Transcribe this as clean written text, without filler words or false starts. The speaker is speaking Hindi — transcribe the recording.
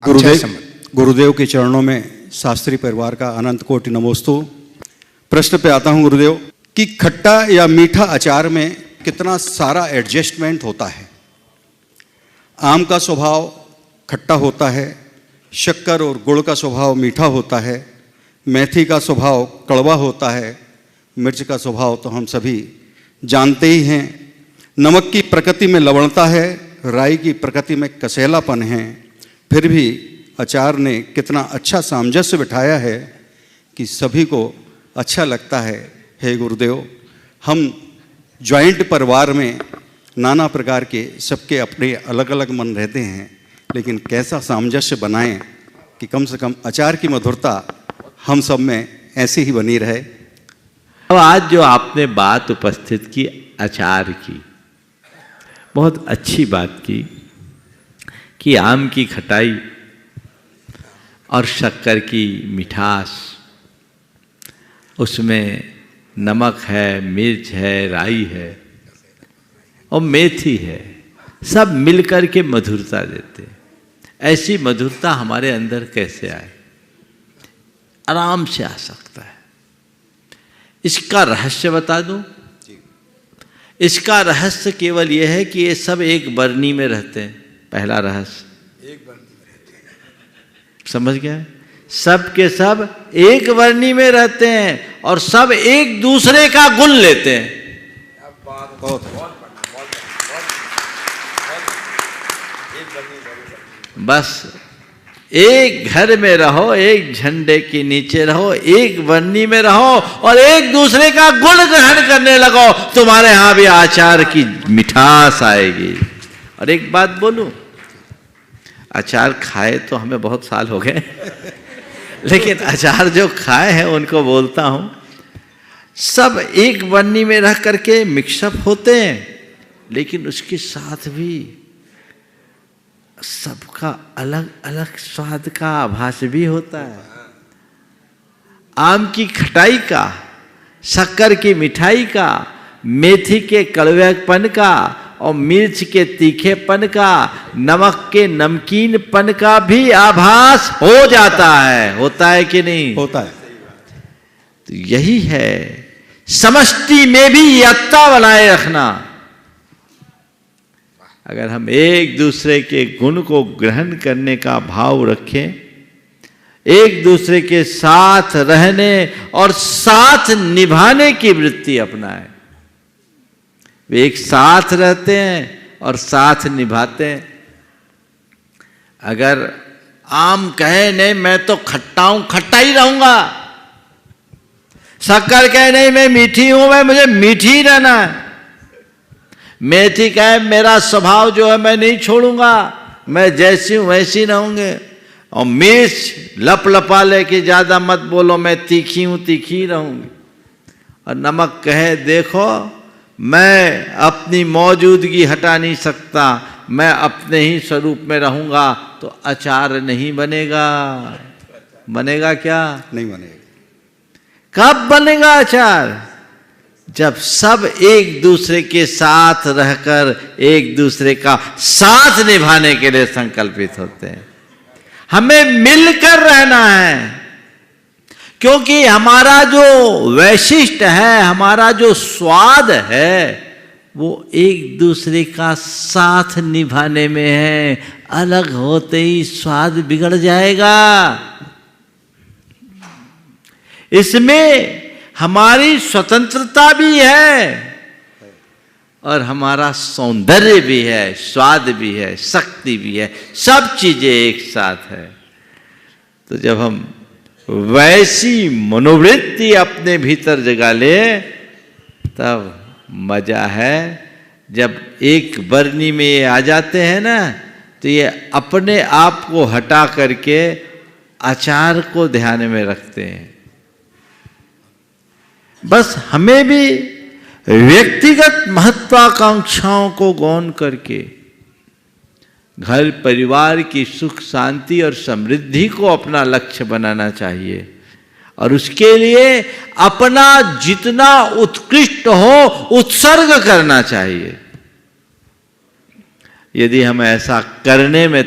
गुरुदेव के चरणों में शास्त्री परिवार का अनंत कोटि नमोस्तु। प्रश्न पे आता हूँ गुरुदेव कि खट्टा या मीठा अचार में कितना सारा एडजस्टमेंट होता है। आम का स्वभाव खट्टा होता है, शक्कर और गुड़ का स्वभाव मीठा होता है, मेथी का स्वभाव कड़वा होता है, मिर्च का स्वभाव तो हम सभी जानते ही हैं। नमक की प्रकृति में लवणता है, राई की प्रकृति में कसैलापन है। फिर भी अचार ने कितना अच्छा सामंजस्य बिठाया है कि सभी को अच्छा लगता है। हे गुरुदेव, हम जॉइंट परिवार में नाना प्रकार के सबके अपने अलग अलग मन रहते हैं, लेकिन कैसा सामंजस्य बनाएं कि कम से कम अचार की मधुरता हम सब में ऐसी ही बनी रहे। अब आज जो आपने बात उपस्थित की अचार की, बहुत अच्छी बात की कि आम की खटाई और शक्कर की मिठास, उसमें नमक है, मिर्च है, राई है और मेथी है, सब मिलकर के मधुरता देते हैं। ऐसी मधुरता हमारे अंदर कैसे आए? आराम से आ सकता है। इसका रहस्य बता दूं? इसका रहस्य केवल यह है कि ये सब एक बरनी में रहते हैं। पहला रहस्य, एक बरनी में रहते हैं। समझ गया? सब के सब एक बरनी में रहते हैं और सब एक दूसरे का गुण लेते हैं। बस एक घर में रहो, एक झंडे के नीचे रहो, एक बरनी में रहो और एक दूसरे का गुण ग्रहण करने लगो, तुम्हारे यहां भी अचार की मिठास आएगी। और एक बात बोलूं, अचार खाए तो हमें बहुत साल हो गए लेकिन अचार जो खाए हैं उनको बोलता हूं, सब एक बरनी में रह करके मिक्सअप होते हैं, लेकिन उसके साथ भी सबका अलग अलग स्वाद का आभास भी होता है। आम की खटाई का, शक्कर की मिठाई का, मेथी के कड़वेपन का और मिर्च के तीखेपन का, नमक के नमकीनपन का भी आभास हो जाता है। होता है कि नहीं? होता है। तो यही है समष्टि में भी एकता बनाए रखना। अगर हम एक दूसरे के गुण को ग्रहण करने का भाव रखें, एक दूसरे के साथ रहने और साथ निभाने की वृत्ति अपनाएं, वे एक साथ रहते हैं और साथ निभाते हैं। अगर आम कहे नहीं मैं तो खट्टा हूं, खट्टा ही रहूंगा, शक्कर कहे नहीं मैं मीठी हूं, मैं मुझे मीठी ही रहना है, मेथी कहे मेरा स्वभाव जो है मैं नहीं छोड़ूंगा, मैं जैसी हूं वैसी रहूंगे, और मिर्च लप लपा ले कि ज्यादा मत बोलो मैं तीखी हूं, तीखी ही रहूंगी, और नमक कहे देखो मैं अपनी मौजूदगी हटा नहीं सकता, मैं अपने ही स्वरूप में रहूंगा, तो अचार नहीं बनेगा। बनेगा क्या? नहीं बनेगा। कब बनेगा अचार? जब सब एक दूसरे के साथ रहकर एक दूसरे का साथ निभाने के लिए संकल्पित होते हैं। हमें मिलकर रहना है, क्योंकि हमारा जो वैशिष्ट है, हमारा जो स्वाद है, वो एक दूसरे का साथ निभाने में है। अलग होते ही स्वाद बिगड़ जाएगा। इसमें हमारी स्वतंत्रता भी है और हमारा सौंदर्य भी है, स्वाद भी है, शक्ति भी है, सब चीजें एक साथ है। तो जब हम वैसी मनोवृत्ति अपने भीतर जगा ले, तब मजा है। जब एक बरनी में ये आ जाते हैं ना, तो ये अपने आप को हटा करके अचार को ध्यान में रखते हैं। बस हमें भी व्यक्तिगत महत्वाकांक्षाओं को गौण करके घर परिवार की सुख शांति और समृद्धि को अपना लक्ष्य बनाना चाहिए, और उसके लिए अपना जितना उत्कृष्ट हो उत्सर्ग करना चाहिए। यदि हम ऐसा करने में